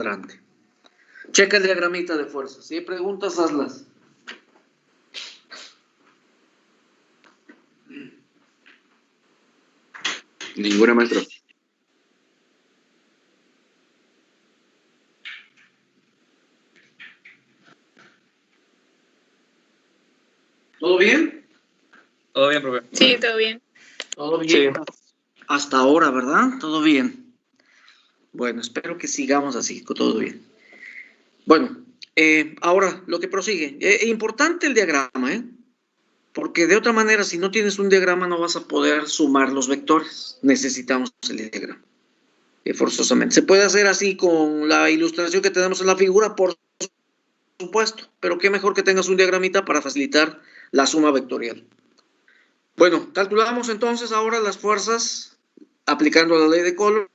cuadrante. Checa el diagramita de fuerzas. Si hay preguntas, hazlas. Ninguna, maestro. ¿Todo bien? Todo bien, profe. Sí, todo bien. Todo bien. Sí. Hasta ahora, ¿verdad? Todo bien. Bueno, espero que sigamos así, con todo bien. Bueno, ahora lo que prosigue. Importante el diagrama, ¿eh? Porque de otra manera, si no tienes un diagrama, no vas a poder sumar los vectores. Necesitamos el diagrama. Forzosamente. Se puede hacer así con la ilustración que tenemos en la figura, por supuesto, pero qué mejor que tengas un diagramita para facilitar la suma vectorial. Bueno, calculamos entonces ahora las fuerzas aplicando la ley de Coulomb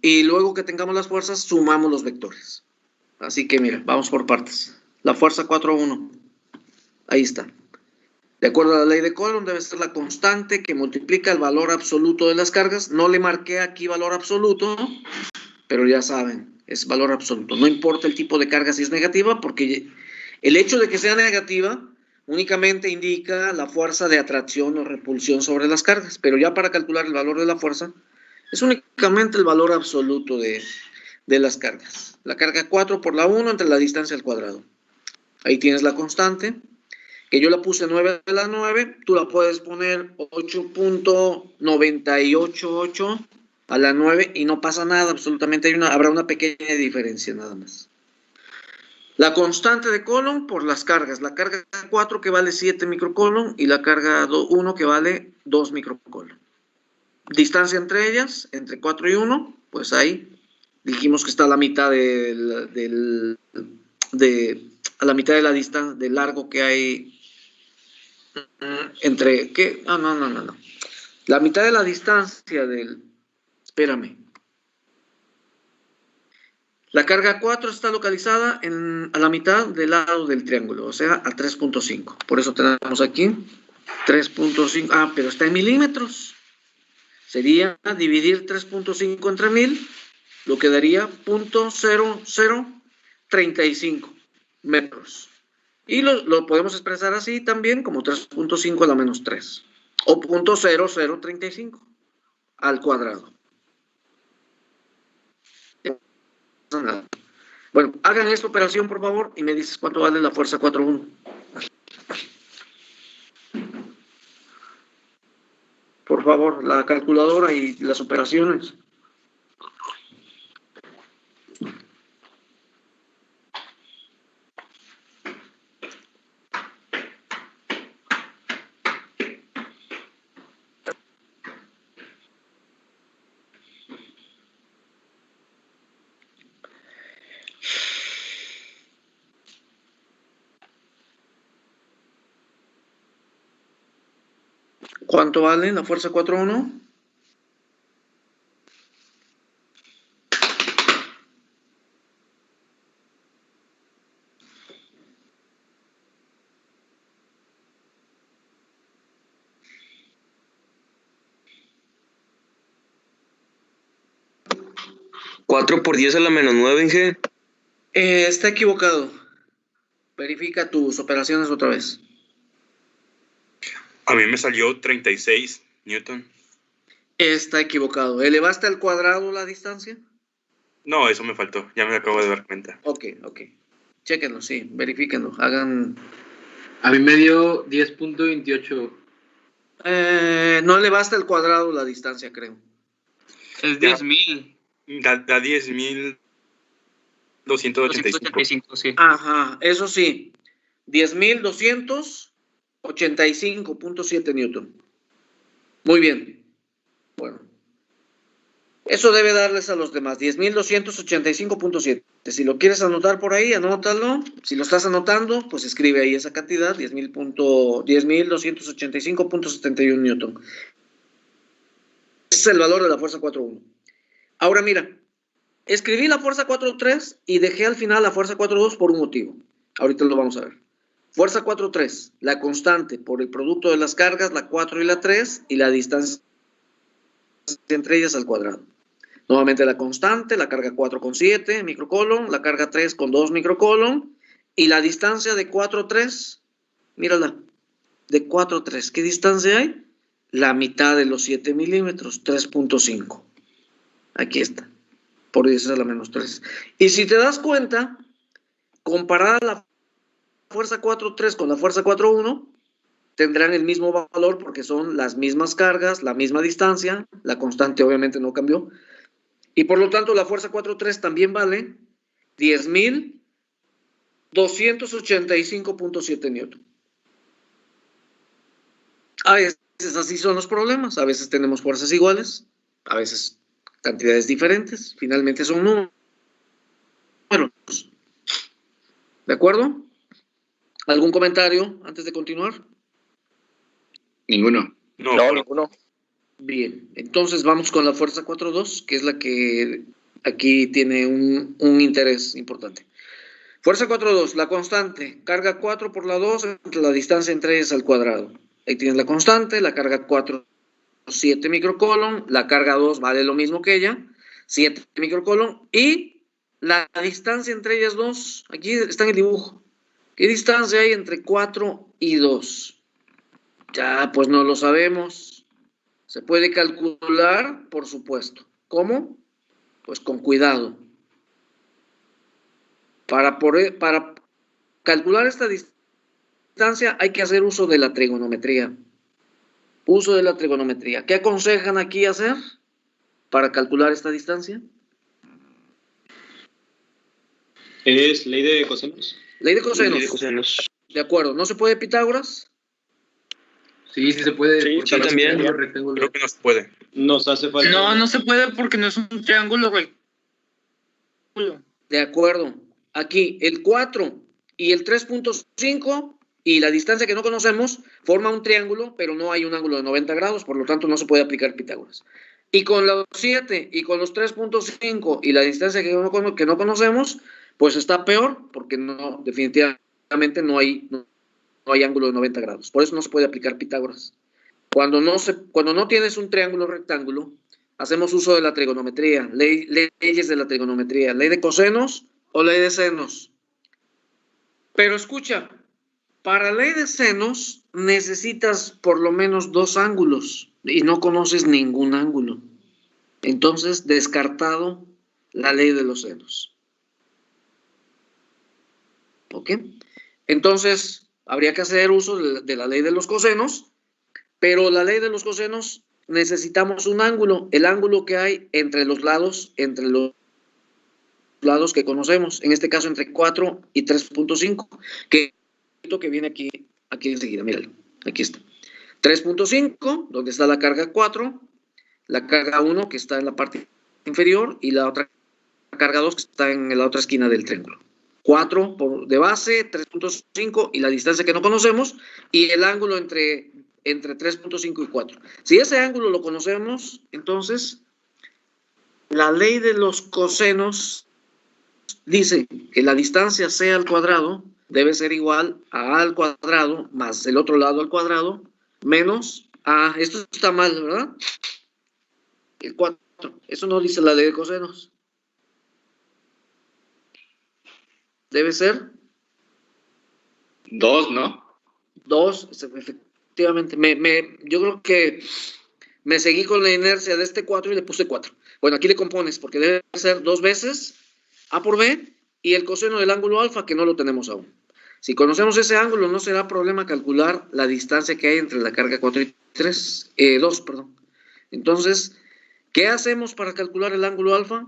y luego que tengamos las fuerzas sumamos los vectores. Así que mira, vamos por partes. La fuerza 4,1, ahí está. De acuerdo a la ley de Coulomb debe ser la constante que multiplica el valor absoluto de las cargas. No le marqué aquí valor absoluto, pero ya saben, es valor absoluto. No importa el tipo de carga si es negativa, porque el hecho de que sea negativa únicamente indica la fuerza de atracción o repulsión sobre las cargas, pero ya para calcular el valor de la fuerza es únicamente el valor absoluto de las cargas. La carga 4 por la 1 entre la distancia al cuadrado. Ahí tienes la constante, que yo la puse 9 a la 9, tú la puedes poner 8.988 a la 9 y no pasa nada, absolutamente habrá una pequeña diferencia nada más. La constante de Coulomb por las cargas, la carga 4 que vale 7 microcoulomb y la carga 1 que vale 2 microcoulomb. Distancia entre ellas, entre 4 y 1, pues ahí dijimos que está a la mitad a la mitad de la distancia, del largo que hay entre, ¿qué? No. La mitad de la distancia espérame. La carga 4 está localizada a la mitad del lado del triángulo, o sea, a 3.5. Por eso tenemos aquí 3.5. Ah, pero está en milímetros. Sería dividir 3.5 entre 1000, lo que daría 0.0035 metros. Y lo podemos expresar así también como 3.5 a la menos 3. O 0.0035 al cuadrado. Bueno, hagan esta operación por favor y me dices cuánto vale la fuerza 4.1. Por favor, la calculadora y las operaciones. ¿Cuánto vale la fuerza 4.1? ¿4 por 10 a la menos 9, Inge? Está equivocado. Verifica tus operaciones otra vez. A mí me salió 36 Newton. Está equivocado. ¿Elevaste al cuadrado la distancia? No, eso me faltó. Ya me acabo de dar cuenta. Ok. Chéquenlo, sí. Verifíquenlo. Hagan... A mí me dio 10.28. no elevaste al cuadrado la distancia, creo. Es 10.000. Da 10.285. 285, sí. Ajá, eso sí. 10.285.7 Newton. Muy bien. Bueno. Eso debe darles a los demás. 10.285.7. Si lo quieres anotar por ahí, anótalo. Si lo estás anotando, pues escribe ahí esa cantidad. 10.285.71 Newton. Ese es el valor de la fuerza 4.1. Ahora mira. Escribí la fuerza 4.3 y dejé al final la fuerza 4.2 por un motivo. Ahorita lo vamos a ver. Fuerza 4.3, la constante por el producto de las cargas, la 4 y la 3, y la distancia entre ellas al cuadrado. Nuevamente la constante, la carga 4,7 microcolon, la carga 3,2 microcolon, y la distancia de 4,3, mírala, de 4,3. ¿Qué distancia hay? La mitad de los 7 milímetros, 3,5. Aquí está, por 10 a la menos 3. Y si te das cuenta, comparada la fuerza 4,3 con la fuerza 4,1, tendrán el mismo valor porque son las mismas cargas, la misma distancia, la constante obviamente no cambió, y por lo tanto la fuerza 4,3 también vale 10.285.7 newton. A veces así son los problemas, a veces tenemos fuerzas iguales, a veces cantidades diferentes, finalmente son números. ¿De acuerdo? ¿Algún comentario antes de continuar? Ninguno. No, ninguno. Bien, entonces vamos con la fuerza 4,2, que es la que aquí tiene un interés importante. Fuerza 4,2, la constante, carga 4 por la 2, entre la distancia entre ellas al cuadrado. Ahí tienes la constante, la carga 4, 7 microcolon, la carga 2 vale lo mismo que ella, 7 microcolon, y la distancia entre ellas dos, aquí está en el dibujo. ¿Qué distancia hay entre 4 y 2? Ya, pues no lo sabemos. ¿Se puede calcular? Por supuesto. ¿Cómo? Pues con cuidado. Para calcular esta distancia hay que hacer uso de la trigonometría. Uso de la trigonometría. ¿Qué aconsejan aquí hacer para calcular esta distancia? ¿Es ley de cosenos? Ley de cosenos. Ley de cosenos. De acuerdo. ¿No se puede Pitágoras? Sí, sí se puede. Sí, porque sí, también. triángulo, rectángulo. creo que no se puede. Nos hace falta. No, no se puede porque no es un triángulo rectángulo. De acuerdo. Aquí el 4 y el 3,5 y la distancia que no conocemos forma un triángulo, pero no hay un ángulo de 90 grados, por lo tanto no se puede aplicar Pitágoras. Y con los 7 y con los 3,5 y la distancia que no conocemos, pues está peor, porque no, definitivamente no hay ángulo de 90 grados. Por eso no se puede aplicar Pitágoras. Cuando no tienes un triángulo rectángulo, hacemos uso de la trigonometría, leyes de la trigonometría, ley de cosenos o ley de senos. Pero escucha, para ley de senos necesitas por lo menos 2 ángulos y no conoces ningún ángulo. Entonces, descartado la ley de los senos. ¿Ok? Entonces, habría que hacer uso de la ley de los cosenos, pero la ley de los cosenos necesitamos un ángulo, el ángulo que hay entre los lados que conocemos, en este caso entre 4 y 3,5, que viene aquí enseguida, míralo, aquí está. 3,5, donde está la carga 4, la carga 1 que está en la parte inferior y la otra carga 2 que está en la otra esquina del triángulo. 4 de base, 3,5 y la distancia que no conocemos y el ángulo entre 3,5 y 4. Si ese ángulo lo conocemos, entonces la ley de los cosenos dice que la distancia c al cuadrado debe ser igual a a al cuadrado más el otro lado al cuadrado menos a, esto está mal, ¿verdad? El 4, eso no dice la ley de cosenos. Debe ser 2, ¿no? 2, efectivamente. Yo creo que me seguí con la inercia de este 4 y le puse 4. Bueno, aquí le compones porque debe ser 2 veces a por b y el coseno del ángulo alfa que no lo tenemos aún. Si conocemos ese ángulo no será problema calcular la distancia que hay entre la carga 4 y 2, perdón. Entonces, ¿qué hacemos para calcular el ángulo alfa?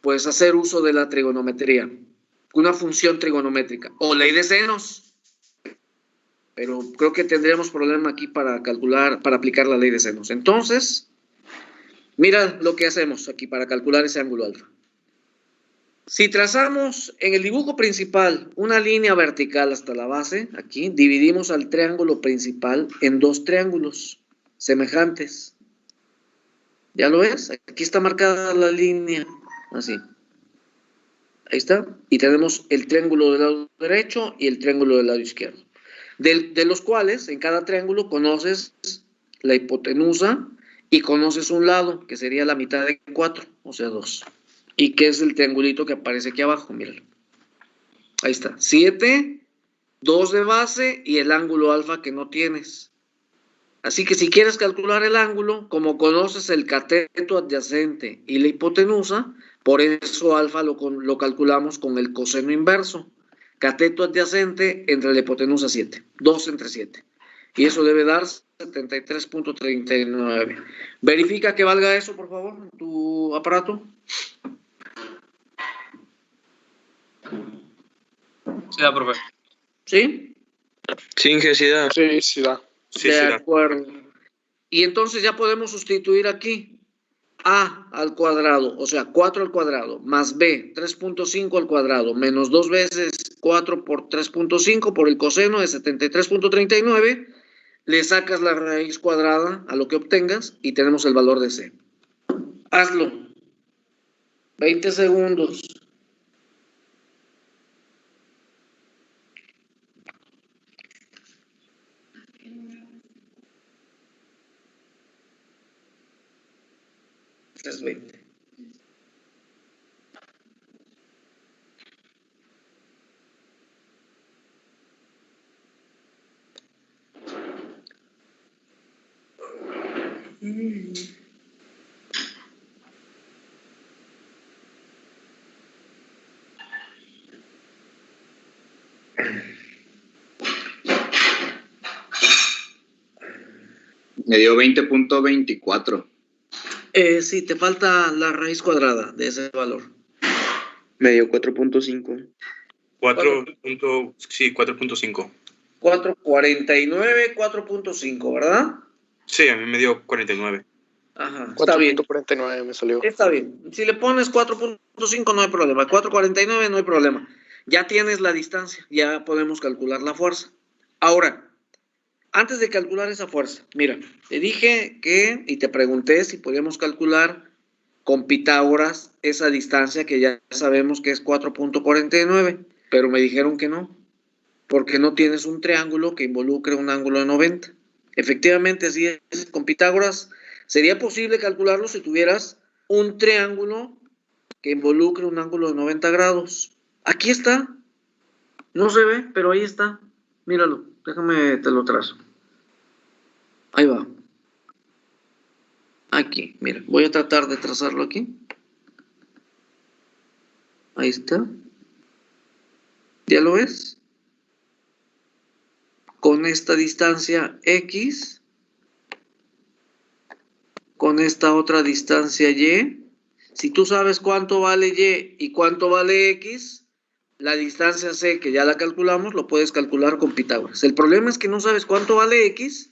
Pues hacer uso de la trigonometría, una función trigonométrica o ley de senos. Pero creo que tendríamos problema aquí para aplicar la ley de senos. Entonces, mira lo que hacemos aquí para calcular ese ángulo alfa. Si trazamos en el dibujo principal una línea vertical hasta la base, aquí dividimos al triángulo principal en 2 triángulos semejantes. ¿Ya lo ves? Aquí está marcada la línea, así. Ahí está. Y tenemos el triángulo del lado derecho y el triángulo del lado izquierdo. De los cuales, en cada triángulo, conoces la hipotenusa y conoces un lado, que sería la mitad de 4. o sea 2. ¿Y qué es el triangulito que aparece aquí abajo? Míralo. Ahí está, 7, 2 de base y el ángulo alfa que no tienes. Así que si quieres calcular el ángulo, como conoces el cateto adyacente y la hipotenusa, por eso alfa lo calculamos con el coseno inverso. Cateto adyacente entre la hipotenusa 7, 2 entre 7. Y eso debe dar 73.39. Verifica que valga eso, por favor, en tu aparato. Sí, da, profe. ¿Sí? Sí, Inge, sí da. Sí, sí da. Sí, De sí, da. acuerdo. Y entonces ya podemos sustituir aquí a al cuadrado, o sea, 4 al cuadrado, más b, 3.5 al cuadrado, menos 2 veces 4 por 3.5 por el coseno de 73.39, le sacas la raíz cuadrada a lo que obtengas y tenemos el valor de c. Hazlo. 20 segundos. Es 20. Me dio 20.24. Sí, te falta la raíz cuadrada de ese valor. Me dio 4.5. 4.5. 4.49, 4.5, ¿verdad? Sí, a mí me dio 49. Ajá, está bien. 4.49 me salió. Está bien. Si le pones 4.5 no hay problema. 4.49 no hay problema. Ya tienes la distancia, ya podemos calcular la fuerza. Ahora, antes de calcular esa fuerza, mira, te dije que, y te pregunté si podíamos calcular con Pitágoras esa distancia que ya sabemos que es 4.49, pero me dijeron que no, porque no tienes un triángulo que involucre un ángulo de 90. Efectivamente, así es, con Pitágoras sería posible calcularlo si tuvieras un triángulo que involucre un ángulo de 90 grados. Aquí está. No se ve, pero ahí está. Míralo. Déjame, te lo trazo. Ahí va. Aquí, mira. Voy a tratar de trazarlo aquí. Ahí está. ¿Ya lo ves? Con esta distancia X, con esta otra distancia Y. Si tú sabes cuánto vale Y y cuánto vale X, la distancia C, que ya la calculamos, lo puedes calcular con Pitágoras. El problema es que no sabes cuánto vale X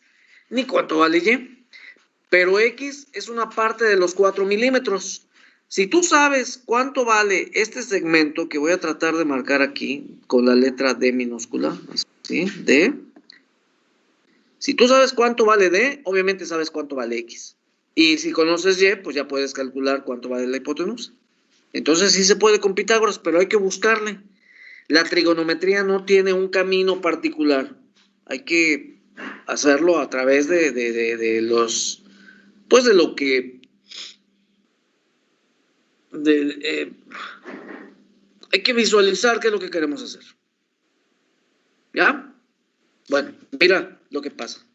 ni cuánto vale Y. Pero X es una parte de los 4 milímetros. Si tú sabes cuánto vale este segmento, que voy a tratar de marcar aquí con la letra D minúscula, ¿sí? D. Si tú sabes cuánto vale D, obviamente sabes cuánto vale X. Y si conoces Y, pues ya puedes calcular cuánto vale la hipotenusa. Entonces sí se puede con Pitágoras, pero hay que buscarle. La trigonometría no tiene un camino particular. Hay que hacerlo a través de los, pues de lo que, hay que visualizar qué es lo que queremos hacer. ¿Ya? Bueno, mira lo que pasa.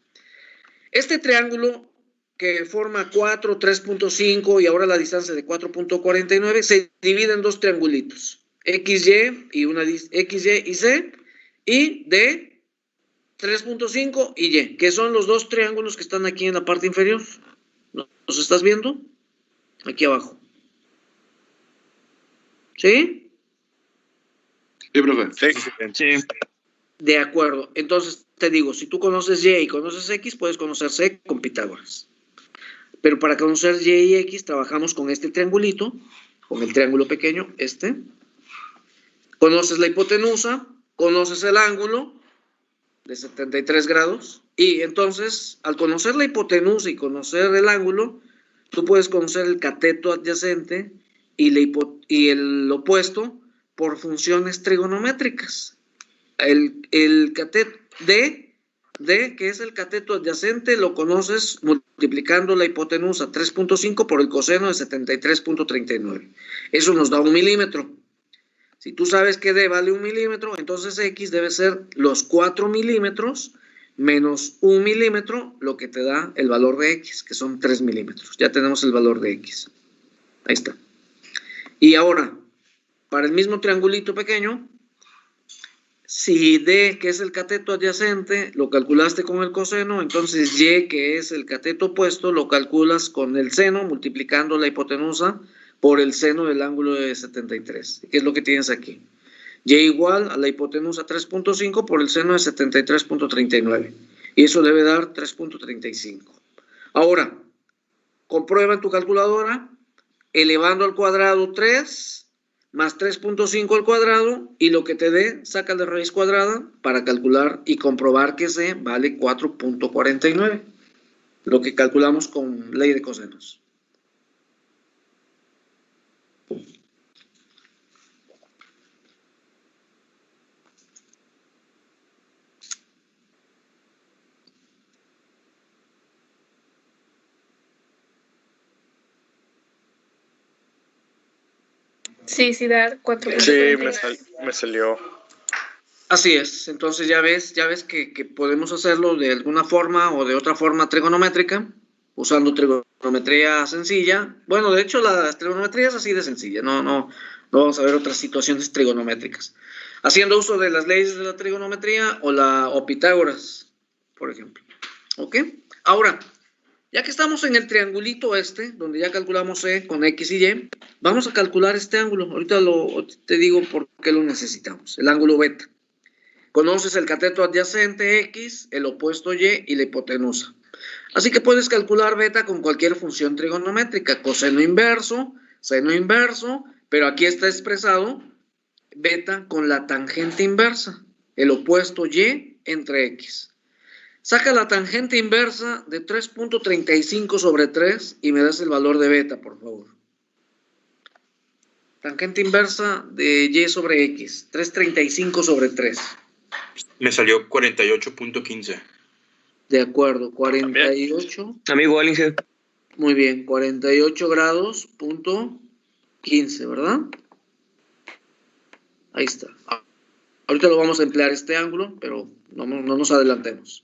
Este triángulo que forma 4, 3.5 y ahora la distancia de 4.49 se divide en dos triangulitos. XY y una XY y C y D 3.5 y Y, que son los dos triángulos que están aquí en la parte inferior. ¿Los estás viendo? Aquí abajo. ¿Sí? Sí, profe. Sí. De acuerdo. Entonces te digo, si tú conoces Y y conoces X, puedes conocer C con Pitágoras. Pero para conocer Y y X trabajamos con este triangulito, con el triángulo pequeño, este. Conoces la hipotenusa, conoces el ángulo de 73 grados y entonces al conocer la hipotenusa y conocer el ángulo, tú puedes conocer el cateto adyacente y el opuesto por funciones trigonométricas. El cateto D, que es el cateto adyacente, lo conoces multiplicando multiplicando la hipotenusa 3.5 por el coseno de 73.39. Eso nos da 1 milímetro. Si tú sabes que D vale 1 milímetro, entonces X debe ser los 4 milímetros menos 1 milímetro, lo que te da el valor de X, que son 3 milímetros. Ya tenemos el valor de X. Ahí está. Y ahora, para el mismo triangulito pequeño, si D, que es el cateto adyacente, lo calculaste con el coseno, entonces Y, que es el cateto opuesto, lo calculas con el seno, multiplicando la hipotenusa por el seno del ángulo de 73, que es lo que tienes aquí. Y igual a la hipotenusa 3.5 por el seno de 73.39. Y eso debe dar 3.35. Ahora, comprueba en tu calculadora, elevando al cuadrado 3 más 3.5 al cuadrado, y lo que te dé, saca la raíz cuadrada para calcular y comprobar que C vale 4.49. Lo que calculamos con ley de cosenos. Sí, da 4. Sí, me salió. Así es, entonces ya ves que podemos hacerlo de alguna forma o de otra forma trigonométrica, usando trigonometría sencilla. Bueno, de hecho la trigonometría es así de sencilla, no vamos a ver otras situaciones trigonométricas. Haciendo uso de las leyes de la trigonometría o Pitágoras, por ejemplo. ¿Ok? Ahora, ya que estamos en el triangulito donde ya calculamos C con X y Y, vamos a calcular este ángulo. Ahorita te digo por qué lo necesitamos, el ángulo beta. Conoces el cateto adyacente X, el opuesto Y y la hipotenusa. Así que puedes calcular beta con cualquier función trigonométrica, coseno inverso, seno inverso, pero aquí está expresado beta con la tangente inversa, el opuesto Y entre X. Saca la tangente inversa de 3.35 sobre 3 y me das el valor de beta, por favor. Tangente inversa de Y sobre X, 3.35 sobre 3. Me salió 48.15. De acuerdo, 48. A mí igual, Inge. Muy bien, 48 grados, punto 15, ¿verdad? Ahí está. Ahorita lo vamos a emplear este ángulo, pero no nos adelantemos.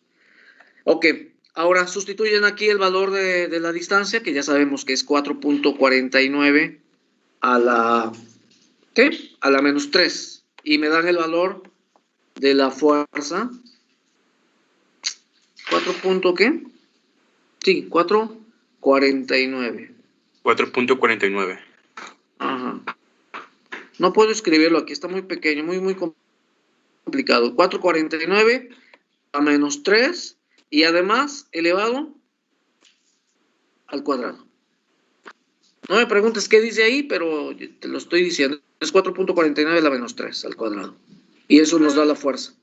Ok, ahora sustituyen aquí el valor de la distancia, que ya sabemos que es 4.49 a la, ¿qué? A la menos 3. Y me dan el valor de la fuerza. 4. ¿Qué? Sí, 4.49. 4.49. Ajá. No puedo escribirlo aquí, está muy pequeño, muy complicado. 4.49 a menos 3 y además elevado al cuadrado. No me preguntes qué dice ahí, pero te lo estoy diciendo. Es 4.49 a la menos 3 al cuadrado. Y eso nos da la fuerza.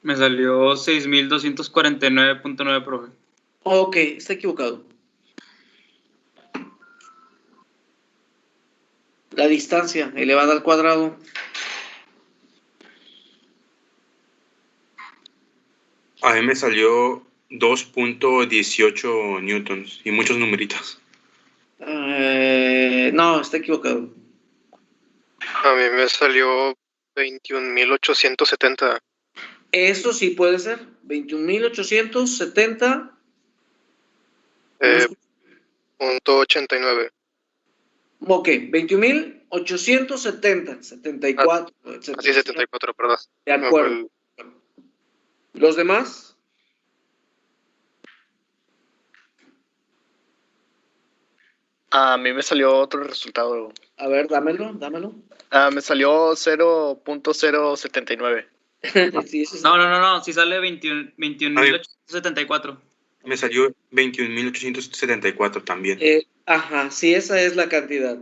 Me salió 6.249.9, profe. Ok, está equivocado. La distancia elevada al cuadrado. A mí me salió 2.18 newtons y muchos numeritos. No, está equivocado. A mí me salió 21.870. Eso sí puede ser. 21.870. Punto 89. Ok, 21.870. 74. Así 74, perdón. De acuerdo. ¿Los demás? A mí me salió otro resultado. A ver, dámelo. Me salió 0.079. Sí, eso No, sí sale 21.874. Me salió 21.874 también. Ajá, sí, esa es la cantidad.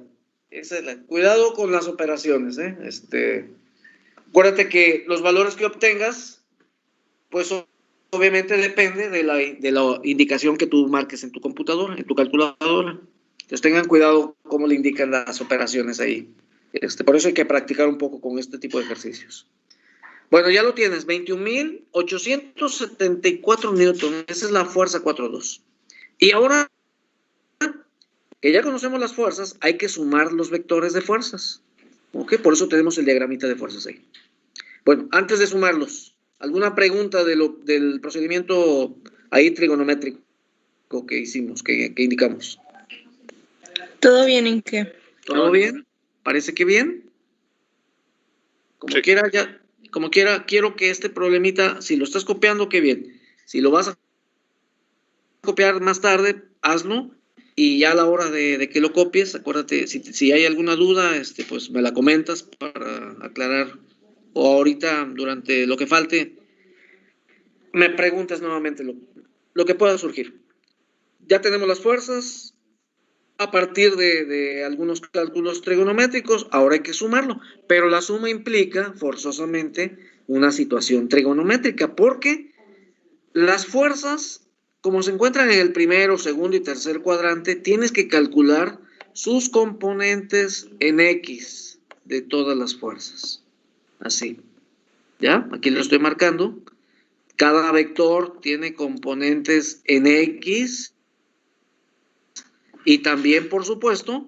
Cuidado con las operaciones, Acuérdate que los valores que obtengas, pues obviamente depende de la indicación que tú marques en tu computadora, en tu calculadora. Entonces tengan cuidado cómo le indican las operaciones ahí. Por eso hay que practicar un poco con este tipo de ejercicios. Bueno, ya lo tienes, 21.874 newton. Esa es la fuerza 4.2. Y ahora que ya conocemos las fuerzas, hay que sumar los vectores de fuerzas. ¿Ok? Por eso tenemos el diagramita de fuerzas ahí. Bueno, antes de sumarlos, ¿alguna pregunta del procedimiento ahí trigonométrico que hicimos, que indicamos? ¿Todo bien en qué? ¿Todo bien? ¿Parece que bien? Como Sí. quiera, quiero que este problemita, si lo estás copiando, qué bien. Si lo vas a copiar más tarde, hazlo. Y ya a la hora de que lo copies, acuérdate, si hay alguna duda, pues me la comentas para aclarar. O ahorita, durante lo que falte, me preguntas nuevamente lo que pueda surgir. Ya tenemos las fuerzas. A partir de algunos cálculos trigonométricos, ahora hay que sumarlo. Pero la suma implica forzosamente una situación trigonométrica, porque las fuerzas, como se encuentran en el primero, segundo y tercer cuadrante, tienes que calcular sus componentes en X de todas las fuerzas. Así. ¿Ya? Aquí lo estoy marcando. Cada vector tiene componentes en X y también, por supuesto,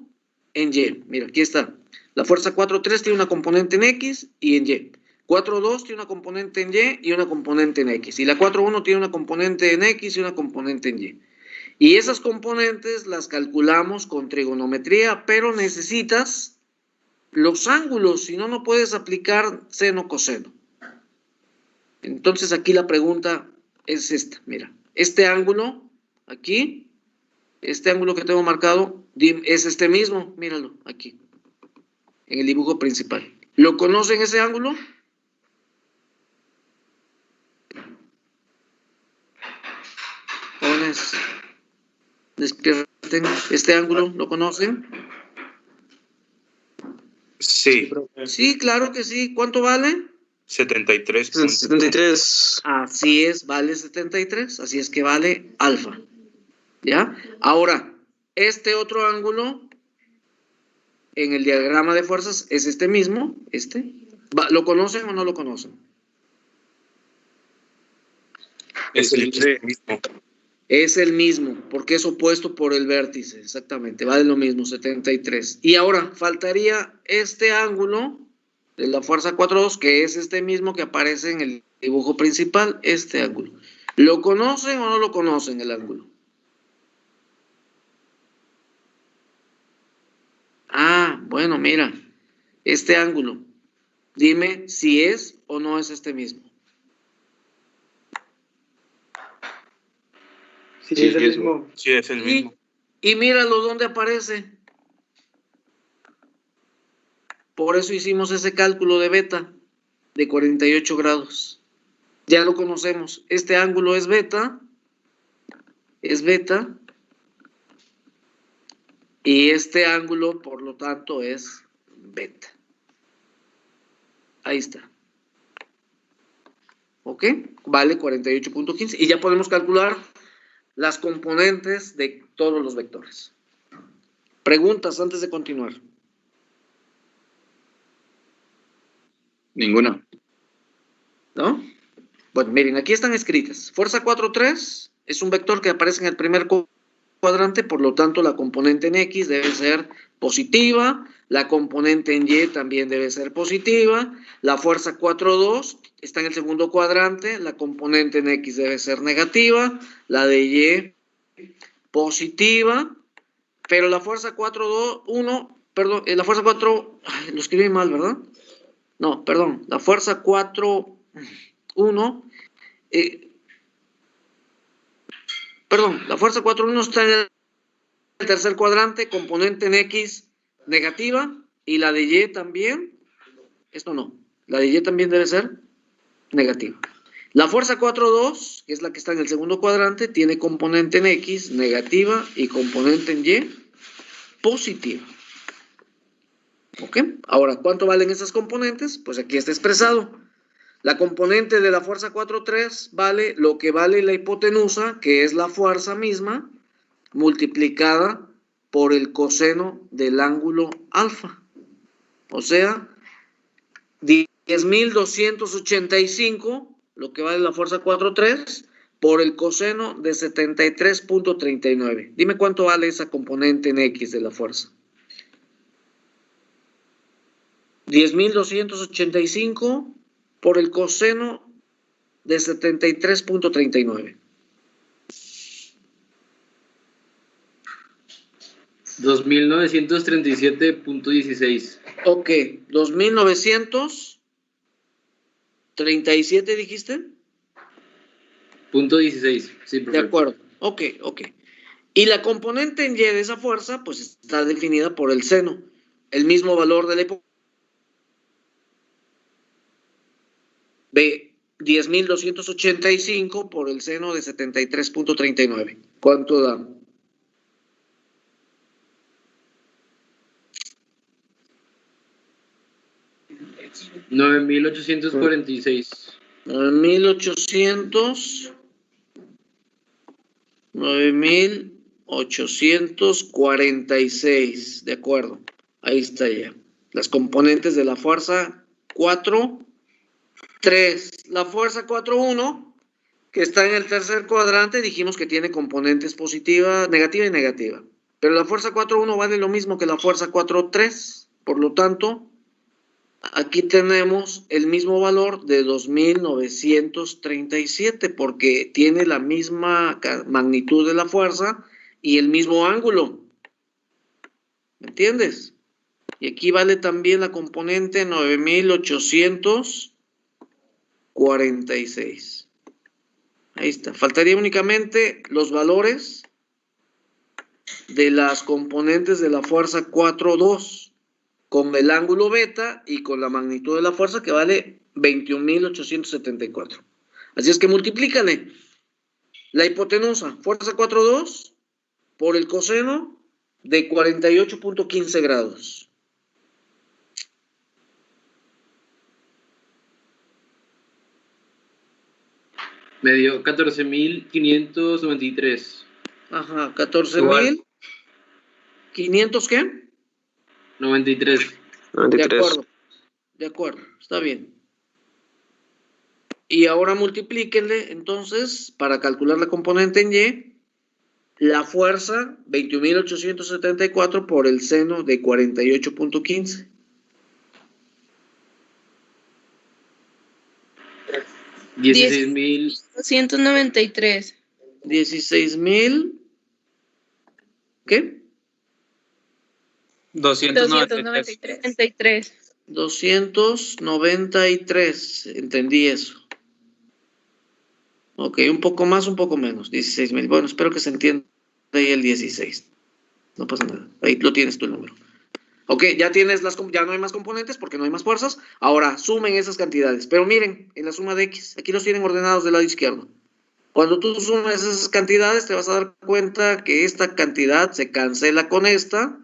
en Y. Mira, aquí está. La fuerza 4.3 tiene una componente en X y en Y. 4.2 tiene una componente en Y y una componente en X. Y la 4.1 tiene una componente en X y una componente en Y. Y esas componentes las calculamos con trigonometría, pero necesitas los ángulos, si no, no puedes aplicar seno coseno. Entonces aquí la pregunta es esta, mira, este ángulo aquí, este ángulo que tengo marcado, es este mismo, míralo aquí, en el dibujo principal. ¿Lo conocen ese ángulo? Jóvenes, despierten, ¿este ángulo lo conocen? Sí, Sí, claro que sí. ¿Cuánto vale? 73. 73. Así es, vale 73, así es que vale alfa. ¿Ya? Ahora, este otro ángulo en el diagrama de fuerzas es este mismo, ¿Lo conocen o no lo conocen? Es el Sí. mismo. Es el mismo, porque es opuesto por el vértice, exactamente, vale lo mismo, 73. Y ahora, faltaría este ángulo de la fuerza 4.2, que es este mismo que aparece en el dibujo principal, este ángulo. ¿Lo conocen o no lo conocen el ángulo? Ah, bueno, mira, este ángulo, dime si es o no es este mismo. Sí, es el mismo. Sí, es el mismo. Y míralo dónde aparece. Por eso hicimos ese cálculo de beta de 48 grados. Ya lo conocemos. Este ángulo es beta. Y este ángulo, por lo tanto, es beta. Ahí está. ¿Ok? Vale 48.15. Y ya podemos calcular las componentes de todos los vectores. Preguntas antes de continuar. Ninguna. ¿No? Bueno, miren, aquí están escritas. Fuerza 4.3 es un vector que aparece en el primer cuadrante, por lo tanto la componente en X debe ser positiva, la componente en Y también debe ser positiva, la fuerza 4.2 está en el segundo cuadrante, la componente en X debe ser negativa, la de Y positiva, pero la fuerza 4.1, perdón, la fuerza 4, lo escribí mal, ¿verdad? No, perdón, la fuerza 4.1, perdón, la fuerza 4.1 está en el tercer cuadrante, componente en X negativa, y la de Y también, esto no, la de Y también debe ser negativa. La fuerza 4.2, que es la que está en el segundo cuadrante, tiene componente en X negativa y componente en Y positiva. ¿Ok? Ahora, ¿cuánto valen esas componentes? Pues aquí está expresado. La componente de la fuerza 4,3 vale lo que vale la hipotenusa, que es la fuerza misma, multiplicada por el coseno del ángulo alfa. O sea, 10.285, lo que vale la fuerza 4,3, por el coseno de 73.39. Dime cuánto vale esa componente en X de la fuerza. 10.285 por el coseno de 73.39. 2.937.16. Ok, 2.937 dijiste. .16, sí, De profesor. acuerdo, ok. Y la componente en Y de esa fuerza, pues está definida por el seno. El mismo valor de la hipotenusa. 10.285 por el seno de 73.39. ¿Cuánto da? $9.846. 9.846. De acuerdo. Ahí está ya. Las componentes de la fuerza 4,3. La fuerza 4,1, que está en el tercer cuadrante, dijimos que tiene componentes positiva, negativa y negativa. Pero la fuerza 4,1 vale lo mismo que la fuerza 4,3. Por lo tanto, aquí tenemos el mismo valor de 2.937 porque tiene la misma magnitud de la fuerza y el mismo ángulo. ¿Me entiendes? Y aquí vale también la componente 9.846. Ahí está. Faltaría únicamente los valores de las componentes de la fuerza 4,2 con el ángulo beta y con la magnitud de la fuerza que vale 21.874. Así es que multiplícale la hipotenusa, fuerza 4,2 por el coseno de 48.15 grados. Me dio 14.593. Ajá, 14.500 ¿qué? 93. De acuerdo, está bien. Y ahora multiplíquenle, entonces, para calcular la componente en Y, la fuerza 21.874 por el seno de 48.15. $16.000. 293. 16.000. ¿Qué? 293. 293. Entendí eso. Ok, un poco más, un poco menos. 16.000. Bueno, espero que se entienda ahí el 16. No pasa nada. Ahí lo tienes tú el número. Ok, ya no hay más componentes porque no hay más fuerzas. Ahora, sumen esas cantidades. Pero miren, en la suma de X, aquí los tienen ordenados del lado izquierdo. Cuando tú sumas esas cantidades, te vas a dar cuenta que esta cantidad se cancela con esta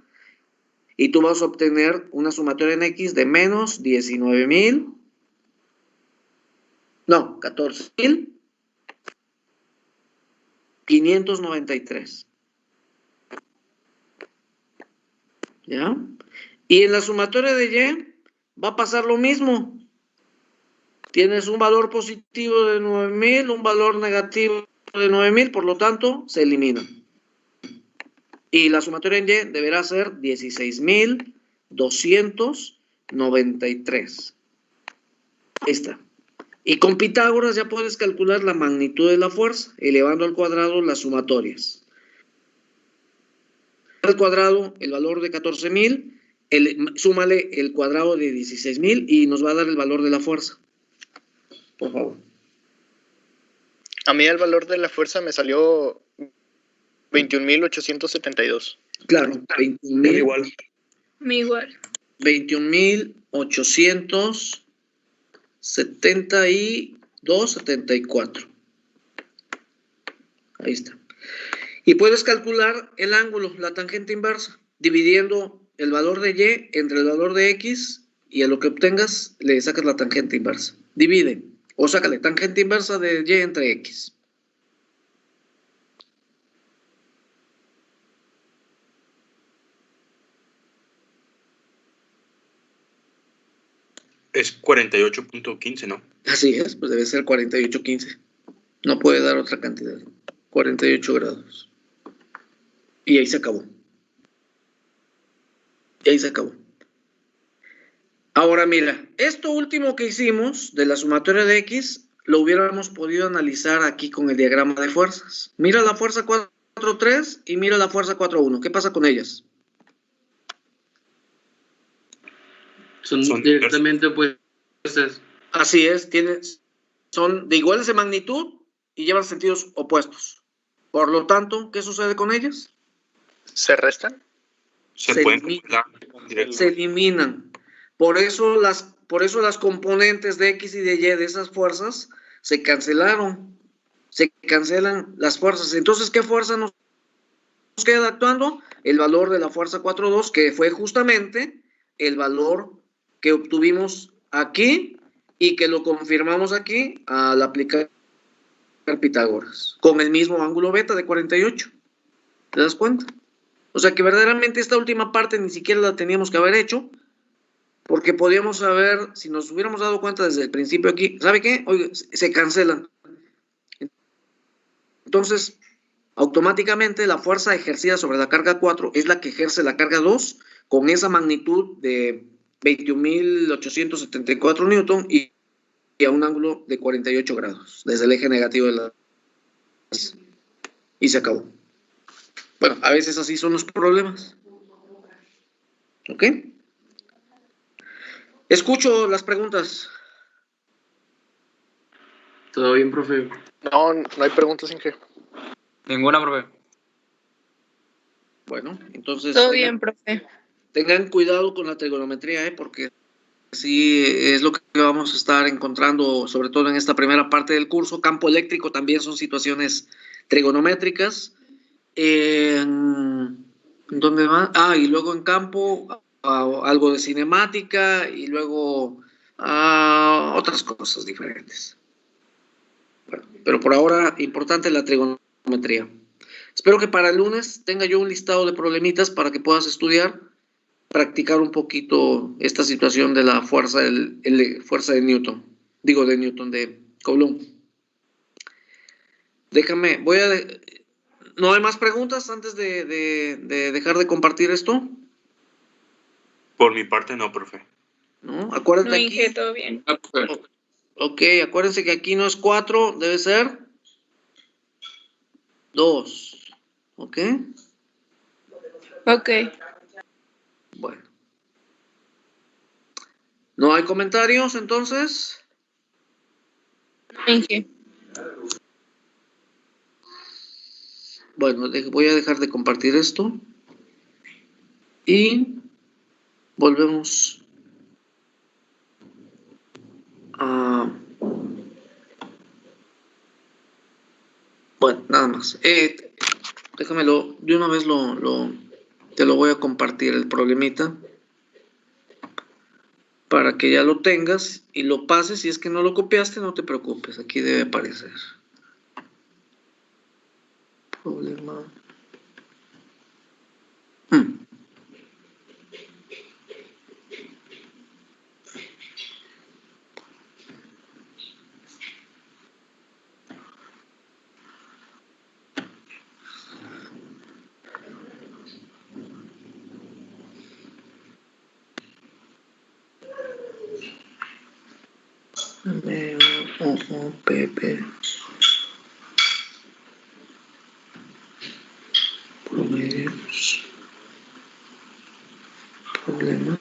y tú vas a obtener una sumatoria en X de menos 14.593. ¿Ya? Y en la sumatoria de Y va a pasar lo mismo. Tienes un valor positivo de 9.000, un valor negativo de 9.000, por lo tanto, se elimina. Y la sumatoria en Y deberá ser 16.293. Ahí está. Y con Pitágoras ya puedes calcular la magnitud de la fuerza, elevando al cuadrado las sumatorias. Al cuadrado, el valor de 14.000, súmale el cuadrado de 16.000 y nos va a dar el valor de la fuerza. Por favor. A mí el valor de la fuerza me salió 21.872. Claro, 21.000. Igual. Me igual. 21.872.74. Ahí está. Y puedes calcular el ángulo, la tangente inversa, dividiendo el valor de y entre el valor de x y a lo que obtengas le sacas la tangente inversa. Divide o sácale tangente inversa de y entre x. Es 48.15, ¿no? Así es, pues debe ser 48.15. No puede dar otra cantidad. 48 grados. Y ahí se acabó. Y ahí se acabó. Ahora mira, esto último que hicimos de la sumatoria de x, lo hubiéramos podido analizar aquí con el diagrama de fuerzas. Mira la fuerza 4.3 y mira la fuerza 4.1. ¿Qué pasa con ellas? Son Son directamente opuestas. Así es, son de iguales de magnitud y llevan sentidos opuestos. Por lo tanto, ¿qué sucede con ellas? ¿Se restan? Se pueden eliminan. calcular directo. Se eliminan. Por eso las componentes de X y de Y de esas fuerzas se cancelaron. Se cancelan las fuerzas. Entonces, ¿qué fuerza nos queda actuando? El valor de la fuerza 4.2, que fue justamente el valor que obtuvimos aquí y que lo confirmamos aquí al aplicar Pitágoras, con el mismo ángulo beta de 48. ¿Te das cuenta? O sea que verdaderamente esta última parte ni siquiera la teníamos que haber hecho, porque podíamos haber, si nos hubiéramos dado cuenta desde el principio aquí, ¿sabe qué? Oye, se cancelan. Entonces, automáticamente la fuerza ejercida sobre la carga 4 es la que ejerce la carga 2 con esa magnitud de 21.874 newton y a un ángulo de 48 grados desde el eje negativo de la... Y se acabó. Bueno, a veces así son los problemas. ¿Ok? Escucho las preguntas. ¿Todo bien, profe? No, no hay preguntas, Inge. Ninguna, profe. Bueno, entonces Todo bien, profe. tengan cuidado con la trigonometría, porque sí es lo que vamos a estar encontrando, sobre todo en esta primera parte del curso. Campo eléctrico también son situaciones trigonométricas. ¿Dónde va? Y luego en campo algo de cinemática y luego otras cosas diferentes. Bueno, pero por ahora, importante la trigonometría. Espero que para el lunes tenga yo un listado de problemitas para que puedas estudiar, practicar un poquito esta situación de la fuerza, fuerza de Newton. Digo de Newton, de Coulomb. Déjame, ¿no hay más preguntas antes de dejar de compartir esto? Por mi parte, no, profe. ¿No? Acuérdate No, aquí. Inge, todo bien. Ok, acuérdense que aquí no es 4, debe ser 2. ¿Ok? Ok. Bueno. ¿No hay comentarios entonces? No, Inge. Bueno, voy a dejar de compartir esto. Y volvemos a... Bueno, nada más. Déjamelo, de una vez te lo voy a compartir el problemita para que ya lo tengas y lo pases. Si es que no lo copiaste, no te preocupes, aquí debe aparecer. Problema. Pepe. Promedios. Problemas.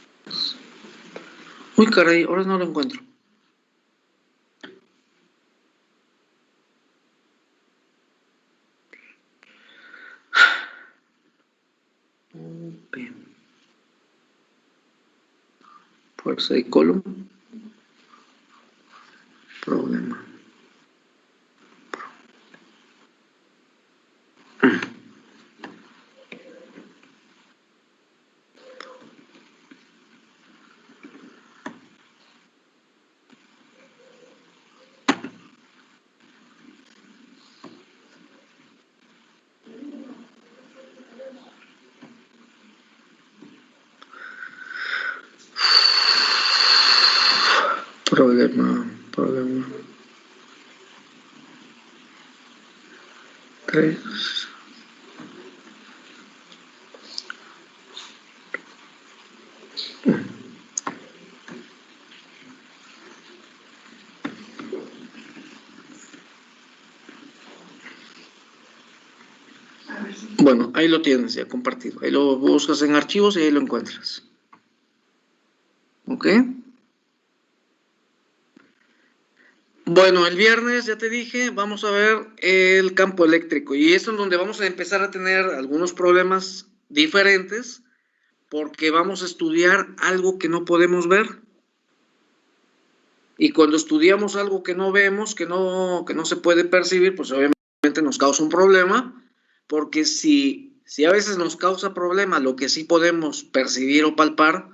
Uy, caray, ahora no lo encuentro. Fuerza de Coulomb. Problema. Problema. 3. Bueno, ahí lo tienes ya compartido. Ahí lo buscas en archivos y ahí lo encuentras. ¿Ok? Bueno, el viernes, ya te dije, vamos a ver el campo eléctrico. Y es en donde vamos a empezar a tener algunos problemas diferentes porque vamos a estudiar algo que no podemos ver. Y cuando estudiamos algo que no vemos, que no se puede percibir, pues obviamente nos causa un problema. Porque si a veces nos causa problema lo que sí podemos percibir o palpar,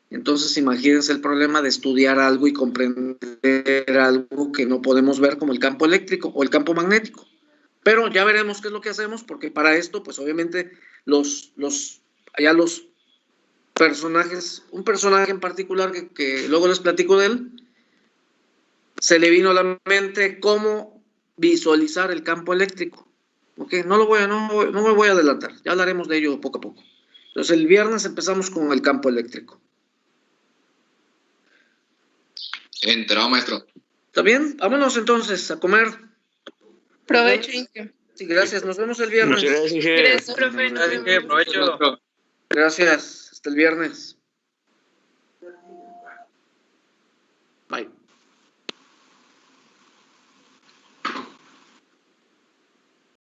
entonces imagínense el problema de estudiar algo y comprender algo que no podemos ver como el campo eléctrico o el campo magnético. Pero ya veremos qué es lo que hacemos, porque para esto, pues obviamente los personajes, un personaje en particular que luego les platico de él, se le vino a la mente cómo visualizar el campo eléctrico. Ok, no me voy a adelantar, ya hablaremos de ello poco a poco. Entonces el viernes empezamos con el campo eléctrico. Entrado, maestro. ¿Está bien? Vámonos entonces a comer. Provecho, Inge. Sí, gracias, nos vemos el viernes. Gracias, profe. Gracias, provecho. Gracias, hasta el viernes.